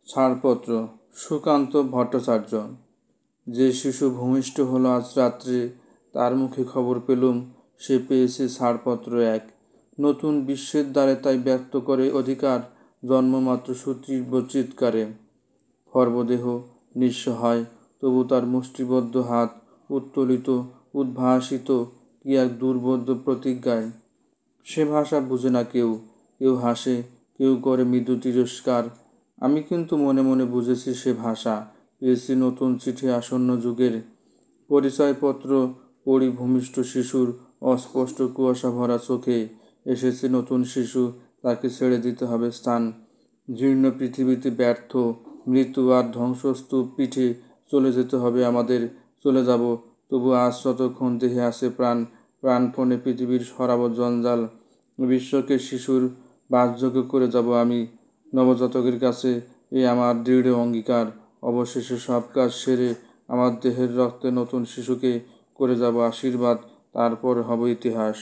ছাড়পত্র। সুকান্ত ভট্টাচার্য। যে শিশু ভূমিষ্ঠ হলো আজ রাত্রে, তার মুখে খবর পেলুম সে পেয়েছে ছাড়পত্র 1। নতুন বিশ্বের দ্বারে তাই ব্যক্ত করে অধিকার জন্মমাত্র সুতীব্র চিৎকারে। খর্বদেহ নিঃসহায়, তবু তার মুষ্টিবদ্ধ হাত উত্তোলিত, উদ্ভাসিত কি এক দুর্বোধ্য প্রতিজ্ঞায়। সে ভাষা বুঝে না কেউ, কেউ হাসে, কেউ করে মৃদু তিরস্কার। আমি কিন্তু মনে মনে বুঝেছি সে ভাষা। পেয়েছি নতুন চিঠি আসন্ন যুগের। পরিচয়পত্র পড়ি ভূমিষ্ঠ শিশুর অস্পষ্ট কুয়াশা ভরা চোখে। এসেছে নতুন শিশু, তাকে ছেড়ে দিতে হবে স্থান। জীর্ণ পৃথিবীতে ব্যর্থ, মৃত্যু আর ধ্বংসস্তূপ পিঠে চলে যেতে হবে আমাদের। চলে যাব, তবু আজ যতক্ষণ দেহে আছে প্রাণ, প্রাণপণে পৃথিবীর সরাব জঞ্জাল। বিশ্বকে শিশুর বাসযোগ্য করে যাব আমি। নবজাতকের কাছে এই আমার দৃঢ় অঙ্গীকার। অবশেষে সব কাজ সেরে আমার দেহের রক্তে নতুন শিশুকে করে যাব আশীর্বাদ, তারপর হব ইতিহাস।